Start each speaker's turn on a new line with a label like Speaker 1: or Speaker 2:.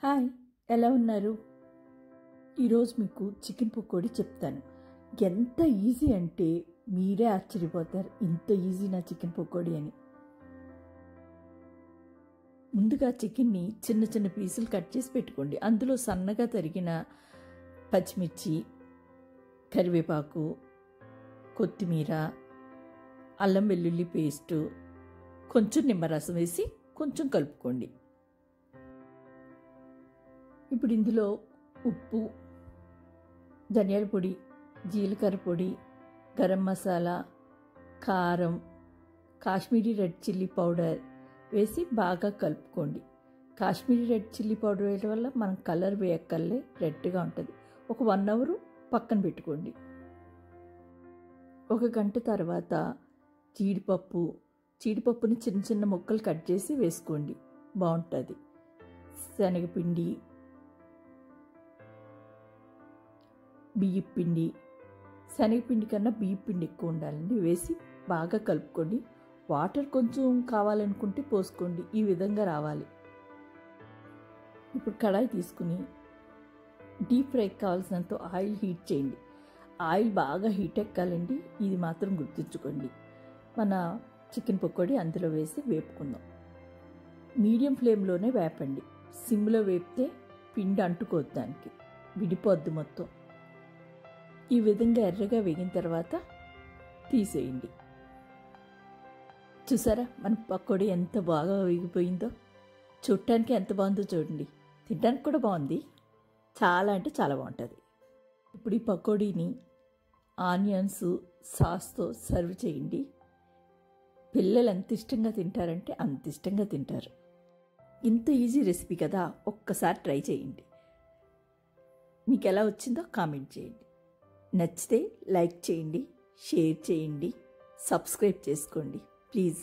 Speaker 1: Hi, ఎలా ఉన్నారు? ఈరోజు మీకు చికెన్ పకోడీ చెప్తాను. ఎంత ఈజీ అంటే మీరే ఆశ్చర్యపోతారు, ఇంత ఈజీ నా చికెన్ పకోడీ అని. ముందుగా చికెన్ని చిన్న చిన్న పీసులు కట్ చేసి పెట్టుకోండి. అందులో సన్నగా తరిగిన పచ్చిమిర్చి, కరివేపాకు, కొత్తిమీర, అల్లం వెల్లుల్లి పేస్టు, కొంచెం నిమ్మరసం వేసి కొంచెం కలుపుకోండి. ఇప్పుడు ఇందులో ఉప్పు, ధనియాల పొడి, జీలకర్ర పొడి, గరం మసాలా, కారం, కాశ్మీరీ రెడ్ చిల్లీ పౌడర్ వేసి బాగా కలుపుకోండి. కాశ్మీరీ రెడ్ చిల్లీ పౌడర్ వేయడం వల్ల మనం కలర్ వేయక్కర్లే, రెడ్గా ఉంటుంది. ఒక 1 అవర్ పక్కన పెట్టుకోండి. 1 గంట తర్వాత జీడిపప్పుని చిన్న చిన్న ముక్కలు కట్ చేసి వేసుకోండి, బాగుంటుంది. శనగపిండి, బియ్యపిండి, శనగపిండి కన్నా బియ్యపిండి ఎక్కువ ఉండాలండి, వేసి బాగా కలుపుకోండి. వాటర్ కొంచెం కావాలనుకుంటే పోసుకోండి. ఈ విధంగా రావాలి. ఇప్పుడు కడాయి తీసుకుని డీప్ ఫ్రైకి కావాల్సినంత ఆయిల్ హీట్ చేయండి. ఆయిల్ బాగా హీట్ ఎక్కాలండి, ఇది మాత్రం గుర్తుంచుకోండి. మన చికెన్ పకోడీ అందులో వేసి వేపుకుందాం. మీడియం ఫ్లేమ్లోనే వేపండి. సిమ్లో వేపితే పిండి అంటుకోద్దు, దానికి విడిపోద్దు మొత్తం. ఈ విధంగా ఎర్రగా వేగిన తర్వాత తీసేయండి. చూసారా మన పకోడీ ఎంత బాగా వేగిపోయిందో? చూడటానికి ఎంత బాగుందో చూడండి. తినడానికి కూడా బాగుంది, చాలా అంటే చాలా బాగుంటుంది. ఇప్పుడు ఈ పకోడీని ఆనియన్స్ సాస్తో సర్వ్ చేయండి. పిల్లలు ఎంత ఇష్టంగా తింటారంటే అంత ఇష్టంగా తింటారు. ఇంత ఈజీ రెసిపీ కదా, ఒక్కసారి ట్రై చేయండి. మీకు ఎలా వచ్చిందో కామెంట్ చేయండి. నచ్చితే లైక్ చేయండి, షేర్ చేయండి, సబ్స్క్రైబ్ చేసుకోండి ప్లీజ్.